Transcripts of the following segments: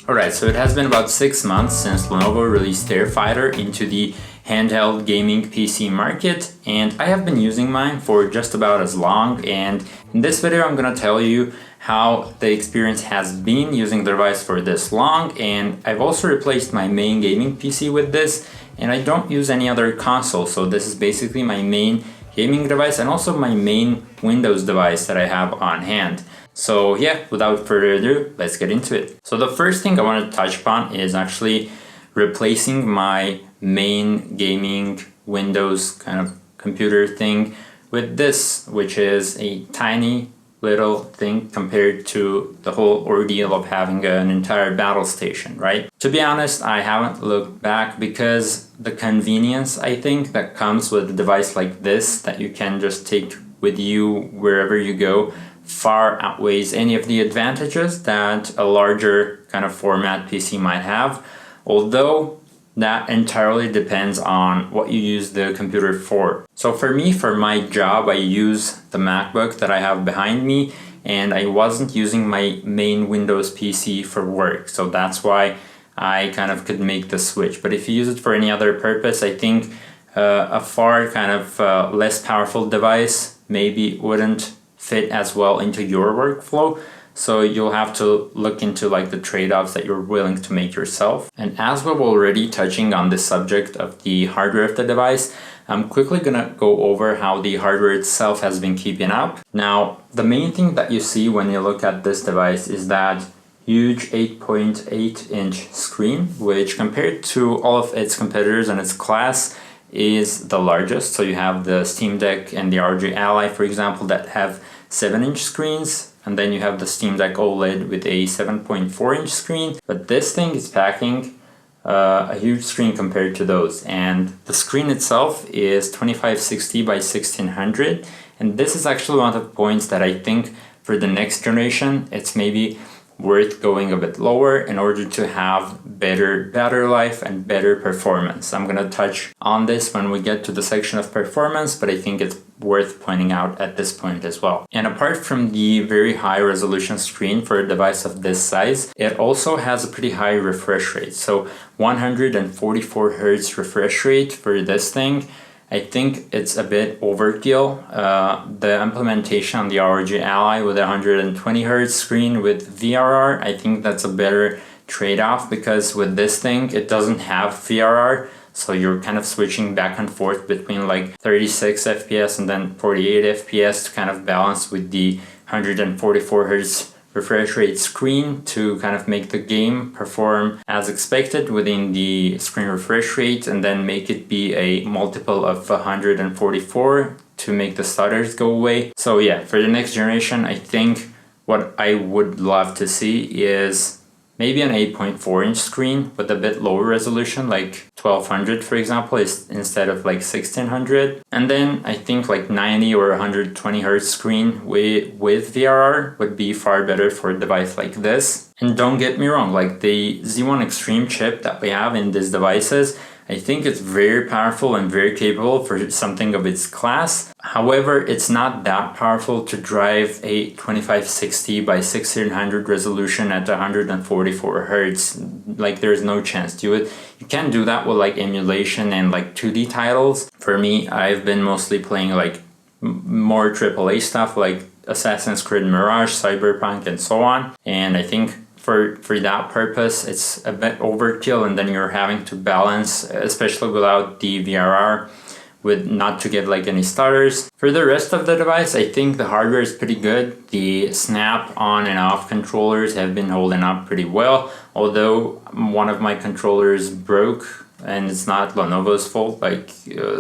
Alright, so it has been about 6 months since Lenovo released their fighter into the handheld gaming PC market, and I have been using mine for just about as long, and in this video I'm gonna tell you how the experience has been using the device for this long. And I've also replaced my main gaming PC with this, and I don't use any other console, so this is basically my main gaming device and also my main Windows device that I have on hand. So yeah, without further ado, let's get into it. So the first thing I want to touch upon is actually replacing my main gaming Windows kind of computer thing with this, which is a tiny little thing compared to the whole ordeal of having an entire battle station, right? To be honest, I haven't looked back because the convenience, I think, that comes with a device like this that you can just take with you wherever you go far outweighs any of the advantages that a larger kind of format PC might have, although that entirely depends on what you use the computer for. So for me, for my job, I use the MacBook that I have behind me, and I wasn't using my main Windows PC for work, so that's why I kind of could make the switch. But if you use it for any other purpose, I think a far kind of less powerful device maybe wouldn't fit as well into your workflow. So you'll have to look into like the trade-offs that you're willing to make yourself. And as we're already touching on the subject of the hardware of the device, I'm quickly gonna go over how the hardware itself has been keeping up. Now, the main thing that you see when you look at this device is that huge 8.8-inch screen, which compared to all of its competitors in its class is the largest. So you have the Steamdeck and the Rog Ally, for example, that have 7-inch screens, and then you have the Steamdeck OLED with a 7.4-inch screen. But this thing is packing a huge screen compared to those, and the screen itself is 2560 by 1600, and this is actually one of the points that I think for the next generation it's maybe worth going a bit lower in order to have better battery life and better performance. I'm gonna touch on this when we get to the section of performance, but I think it's worth pointing out at this point as well. And apart from the very high resolution screen for a device of this size, it also has a pretty high refresh rate. So 144 Hz refresh rate for this thing. I think it's a bit overkill. The implementation on the ROG Ally with a 120 Hz screen with VRR, I think that's a better trade-off, because with this thing, it doesn't have VRR. So you're kind of switching back and forth between like 36 FPS and then 48 FPS to kind of balance with the 144 Hz refresh rate screen to kind of make the game perform as expected within the screen refresh rate, and then make it be a multiple of 144 to make the stutters go away. So yeah, for the next generation, I think what I would love to see is maybe an 8.4-inch screen with a bit lower resolution, like 1200 for example, instead of like 1600. And then I think like 90 or 120 Hz screen with VRR would be far better for a device like this. And don't get me wrong, like the Z1 Extreme chip that we have in these devices, I think it's very powerful and very capable for something of its class. However, it's not that powerful to drive a 2560 by 1600 resolution at 144 Hz. Like there's no chance. You can do that with like emulation and like 2D titles. For me, I've been mostly playing like more AAA stuff like Assassin's Creed Mirage, Cyberpunk, and so on. And I think for that purpose, it's a bit overkill, and then you're having to balance, especially without the VRR, with not to get like any stutters. For the rest of the device, I think the hardware is pretty good. The snap on and off controllers have been holding up pretty well, although one of my controllers broke, and it's not Lenovo's fault, like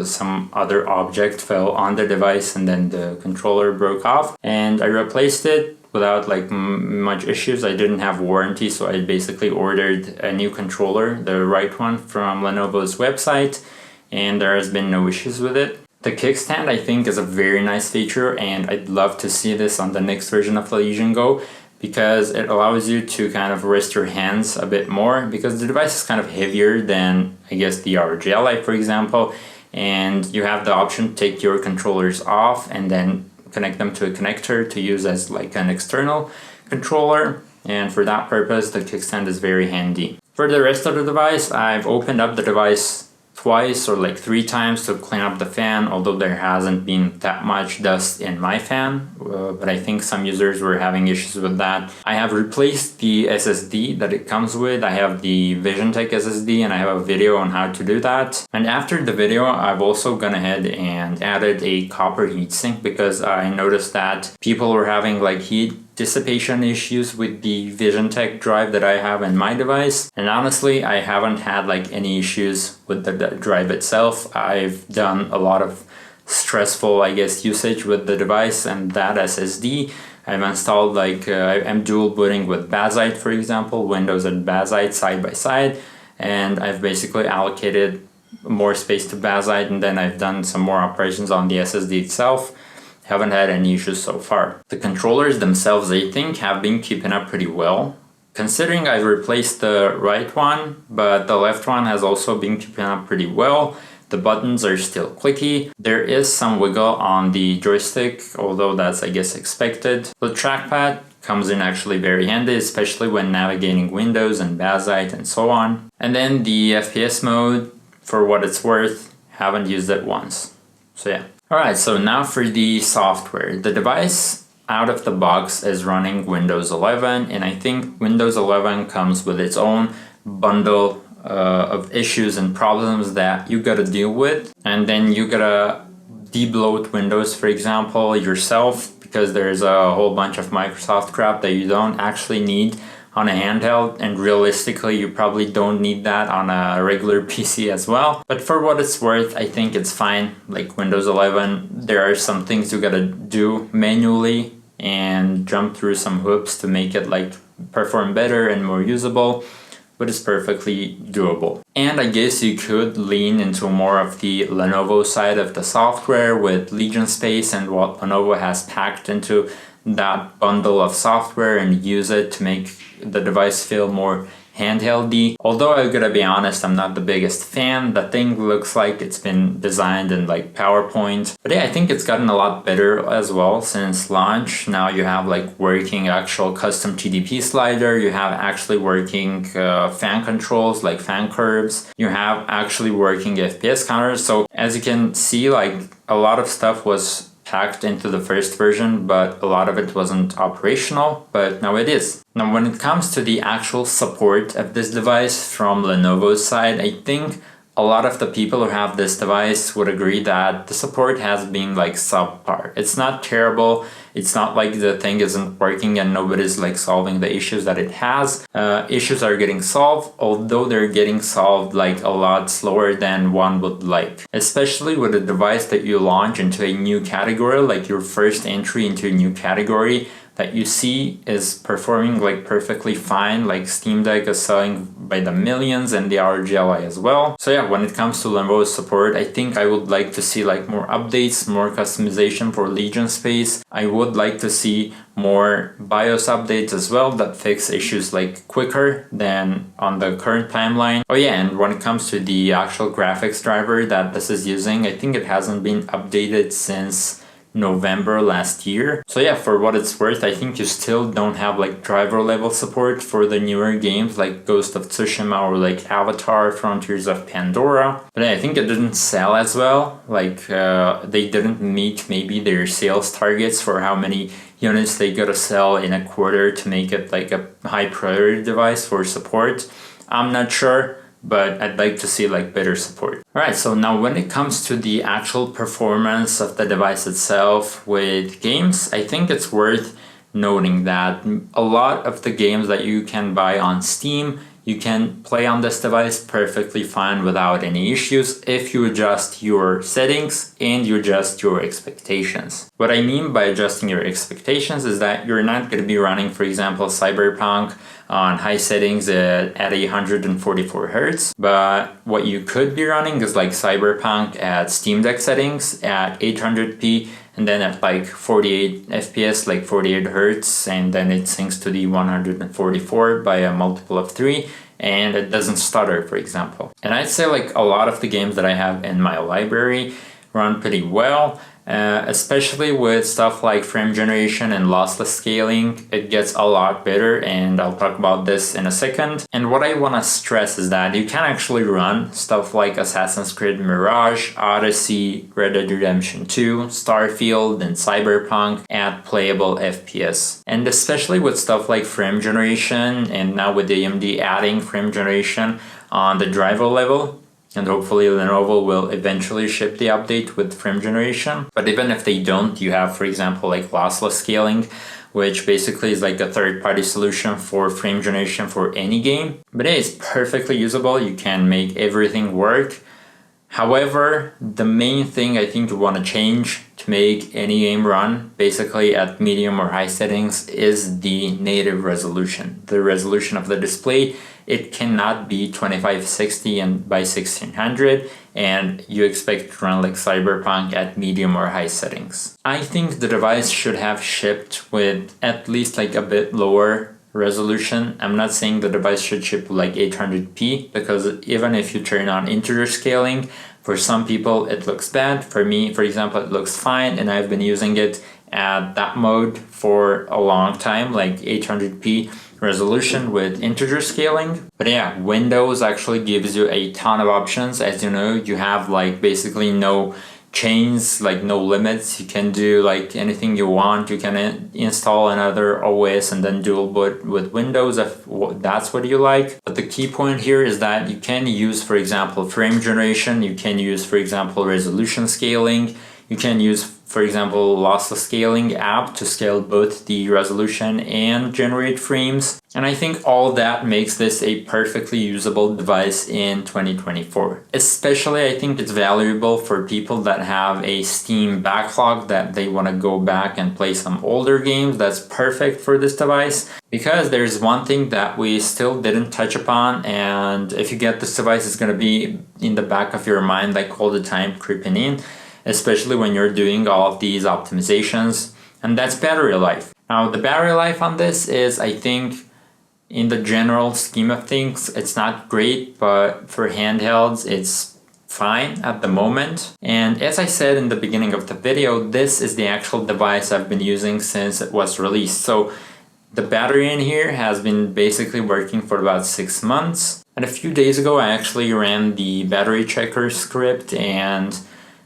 some other object fell on the device and then the controller broke off, and I replaced it without like much issues. I didn't have warranty, so I basically ordered a new controller, the right one, from Lenovo's website, and there has been no issues with it. The kickstand I think is a very nice feature, and I'd love to see this on the next version of the Legion Go, because it allows you to kind of rest your hands a bit more, because the device is kind of heavier than I guess the ROG Ally, for example, and you have the option to take your controllers off and then connect them to a connector to use as like an external controller. and for that purpose the kickstand is very handy. For the rest of the device, I've opened up the device twice or like 3 times to clean up the fan, although there hasn't been that much dust in my fan, but I think some users were having issues with that. I have replaced the SSD that it comes with. I have the VisionTek SSD and I have a video on how to do that. And after the video, I've also gone ahead and added a copper heatsink because I noticed that people were having like heat dissipation issues with the VisionTek drive that I have in my device, and honestly I haven't had like any issues with the drive itself. I've done a lot of stressful, I guess, usage with the device and that SSD. I've installed like I'm dual booting with Bazzite, for example, Windows and Bazzite side by side, and I've basically allocated more space to Bazzite, and then I've done some more operations on the SSD itself. Haven't had any issues so far. The controllers themselves, I think, have been keeping up pretty well. Considering I've replaced the right one, but the left one has also been keeping up pretty well. The buttons are still clicky. There is some wiggle on the joystick, although that's, I guess, expected. The trackpad comes in actually very handy, especially when navigating Windows and Bazzite and so on. And then the FPS mode, for what it's worth, haven't used it once. So yeah. Alright, so now for the software. The device out of the box is running Windows 11, and I think Windows 11 comes with its own bundle of issues and problems that you gotta deal with. And then you gotta debloat Windows, for example, yourself, because there's a whole bunch of Microsoft crap that you don't actually need on a handheld, and realistically you probably don't need that on a regular PC as well. But for what it's worth, I think it's fine. Like Windows 11, there are some things you gotta do manually and jump through some hoops to make it like perform better and more usable, but it's perfectly doable. And I guess you could lean into more of the Lenovo side of the software with Legion Space and what Lenovo has packed into that bundle of software and use it to make the device feel more handheld-y. Although I gotta be honest, I'm not the biggest fan. The thing looks like it's been designed in like PowerPoint. But yeah, I think it's gotten a lot better as well since launch. Now you have like working actual custom TDP slider. You have actually working fan controls like fan curves. You have actually working FPS counters. So as you can see, like a lot of stuff was packed into the first version, but a lot of it wasn't operational, but now it is. Now when it comes to the actual support of this device from Lenovo's side, I think a lot of the people who have this device would agree that the support has been like subpar. It's not terrible. It's not like the thing isn't working and nobody's like solving the issues that it has. Issues are getting solved, although they're getting solved like a lot slower than one would like. Especially with a device that you launch into a new category, like your first entry into a new category that you see is performing like perfectly fine, like Steamdeck is selling by the millions and the Rog Ally as well. So yeah, when it comes to Lenovo's support, I think I would like to see like more updates, more customization for Legion Space. I would like to see more BIOS updates as well that fix issues like quicker than on the current timeline. Oh yeah, and when it comes to the actual graphics driver that this is using, I think it hasn't been updated since November last year. So yeah, for what it's worth, I think you still don't have like driver level support for the newer games like Ghost of Tsushima or like Avatar Frontiers of Pandora. But I think it didn't sell as well. Like they didn't meet maybe their sales targets for how many units they gotta sell in a quarter to make it like a high priority device for support. I'm not sure, but I'd like to see like better support. Alright, so now when it comes to the actual performance of the device itself with games, I think it's worth noting that a lot of the games that you can buy on Steam, you can play on this device perfectly fine without any issues if you adjust your settings and you adjust your expectations. What I mean by adjusting your expectations is that you're not going to be running, for example, Cyberpunk on high settings at 144 Hz, but what you could be running is like Cyberpunk at Steamdeck settings at 800p and then at like 48 FPS, like 48 Hz, and then it syncs to the 144 by a multiple of 3, and it doesn't stutter, for example. And I'd say like a lot of the games that I have in my library run pretty well. especially with stuff like frame generation and lossless scaling. It gets a lot better, and I'll talk about this in a second. And what I want to stress is that you can actually run stuff like Assassin's Creed Mirage, Odyssey, Red Dead Redemption 2, Starfield, and Cyberpunk at playable FPS. And especially with stuff like frame generation, and now with AMD adding frame generation on the driver level, and hopefully Lenovo will eventually ship the update with frame generation. But even if they don't, you have, for example, like lossless scaling, which basically is like a third-party solution for frame generation for any game. But it is perfectly usable. You can make everything work. However, the main thing I think you want to change to make any game run basically at medium or high settings is the native resolution. The resolution of the display. It cannot be 2560 and by 1600, and you expect to run like Cyberpunk at medium or high settings. I think the device should have shipped with at least like a bit lower resolution. I'm not saying the device should ship like 800p, because even if you turn on integer scaling, for some people it looks bad. For me, for example, it looks fine, and I've been using it at that mode for a long time, like 800p resolution with integer scaling. But yeah, Windows actually gives you a ton of options. As you know, you have like basically no chains, like no limits. You can do like anything you want. You can install another OS and then dual boot with Windows if that's what you like. But the key point here is that you can use, for example, frame generation. You can use, for example, resolution scaling. You can use, for example, lossless scaling app to scale both the resolution and generate frames. And I think all that makes this a perfectly usable device in 2024. Especially, I think it's valuable for people that have a Steam backlog that they want to go back and play some older games. That's perfect for this device. Because there's one thing that we still didn't touch upon, and if you get this device, it's going to be in the back of your mind like all the time creeping in, especially when you're doing all of these optimizations, and that's battery life. Now, the battery life on this is, I think, in the general scheme of things, it's not great, but for handhelds, it's fine at the moment. And as I said in the beginning of the video, this is the actual device I've been using since it was released. So the battery in here has been basically working for about 6 months. And a few days ago, I actually ran the battery checker script, and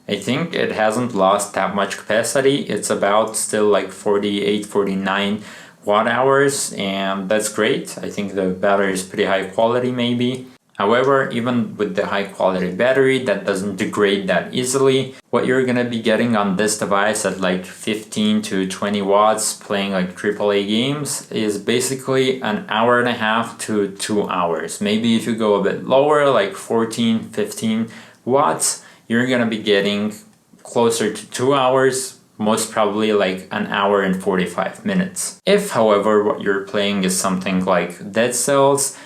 I think it hasn't lost that much capacity. It's about still like 48, 49 watt hours, and that's great. I think the battery is pretty high quality maybe. However, even with the high quality battery, that doesn't degrade that easily. What you're gonna be getting on this device at like 15 to 20 watts playing like AAA games is basically an hour and a half to 2 hours. Maybe if you go a bit lower, like 14, 15 watts, you're gonna be getting closer to 2 hours, most probably like an hour and 45 minutes. If, however, what you're playing is something like Dead Cells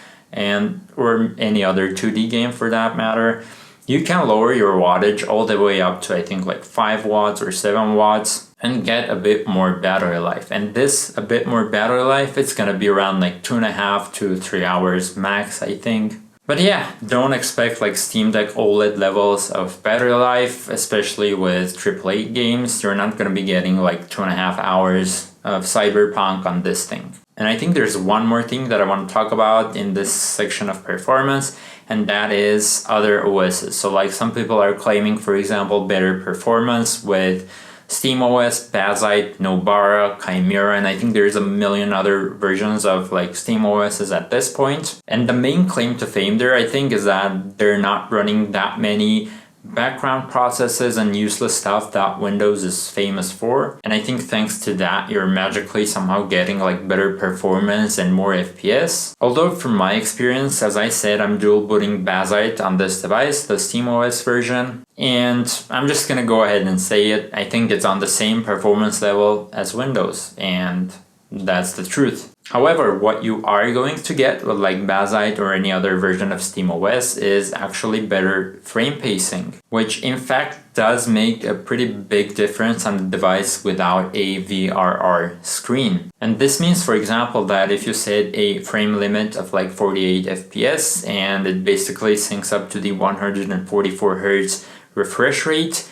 or any other 2D game for that matter, you can lower your wattage all the way up to I think like 5 watts or 7 watts and get a bit more battery life. And this, a bit more battery life, it's gonna be around like 2.5 to 3 hours max, I think. But yeah, don't expect like Steamdeck OLED levels of battery life, especially with AAA games. You're not going to be getting like 2.5 hours of Cyberpunk on this thing. And I think there's one more thing that I want to talk about in this section of performance, and that is other OSs. So like some people are claiming, for example, better performance with SteamOS, Bazzite, Nobara, Chimera, and I think there's a million other versions of like SteamOSs at this point. And the main claim to fame there, I think, is that they're not running that many background processes and useless stuff that Windows is famous for. And I think thanks to that, you're magically somehow getting like better performance and more FPS. Although from my experience, as I said, I'm dual booting Bazzite on this device, the SteamOS version. And I'm just gonna go ahead and say it. I think it's on the same performance level as Windows, and that's the truth. However, what you are going to get with like Bazzite or any other version of SteamOS is actually better frame pacing, which in fact does make a pretty big difference on the device without a VRR screen. And this means, for example, that if you set a frame limit of like 48 FPS and it basically syncs up to the 144 Hz refresh rate,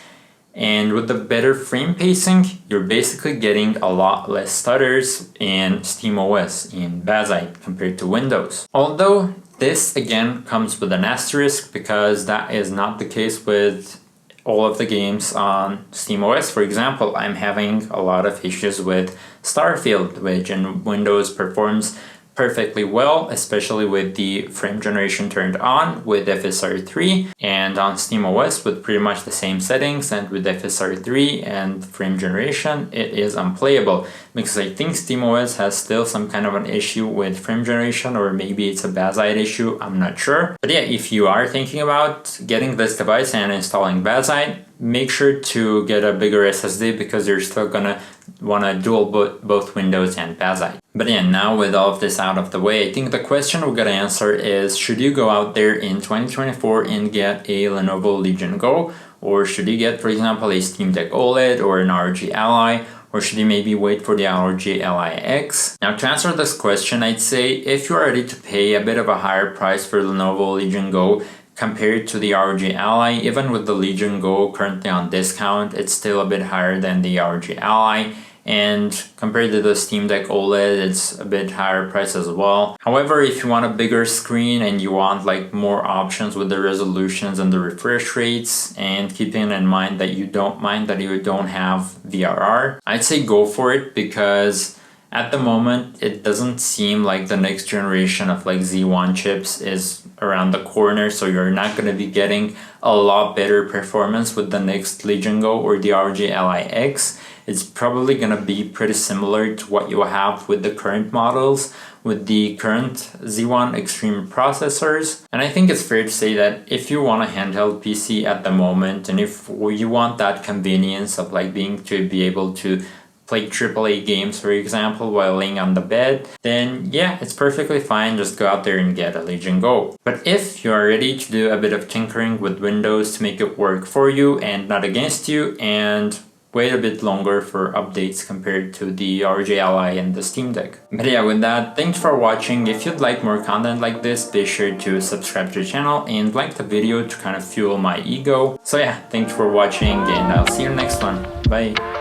And with the better frame pacing, you're basically getting a lot less stutters in SteamOS, in Bazzite, compared to Windows. Although this again comes with an asterisk, because that is not the case with all of the games on SteamOS. For example, I'm having a lot of issues with Starfield, which in Windows performs perfectly well, especially with the frame generation turned on with FSR3, and on SteamOS with pretty much the same settings and with FSR3 and frame generation, it is unplayable, because I think SteamOS has still some kind of an issue with frame generation, or maybe it's a Bazzite issue, I'm not sure. But yeah, if you are thinking about getting this device and installing Bazzite, make sure to get a bigger SSD, because you're still gonna wanna dual both Windows and Bazzite. But yeah, now with all of this out of the way, I think the question we're gonna answer is, should you go out there in 2024 and get a Lenovo Legion Go? Or should you get, for example, a Steamdeck OLED or an ROG Ally? Or should you maybe wait for the ROG Ally X? Now, to answer this question, I'd say if you're ready to pay a bit of a higher price for Lenovo Legion Go compared to the ROG Ally, even with the Legion Go currently on discount, it's still a bit higher than the ROG Ally. And compared to the Steamdeck OLED, it's a bit higher price as well. However, if you want a bigger screen and you want like more options with the resolutions and the refresh rates, and keeping in mind that you don't have VRR, I'd say go for it, because at the moment it doesn't seem like the next generation of like Z1 chips is around the corner, so you're not going to be getting a lot better performance with the next Legion Go or the ROG Ally X. It's probably going to be pretty similar to what you have with the current models, with the current Z1 Extreme processors. And I think it's fair to say that if you want a handheld PC at the moment, and if you want that convenience of like being to be able to play AAA games, for example, while laying on the bed, then yeah, it's perfectly fine. Just go out there and get a Legion Go. But if you are ready to do a bit of tinkering with Windows to make it work for you and not against you, and wait a bit longer for updates compared to the ROG Ally and the Steam Deck. But yeah, with that, thanks for watching. If you'd like more content like this, be sure to subscribe to the channel and like the video to kind of fuel my ego. So yeah, thanks for watching, and I'll see you next one. Bye!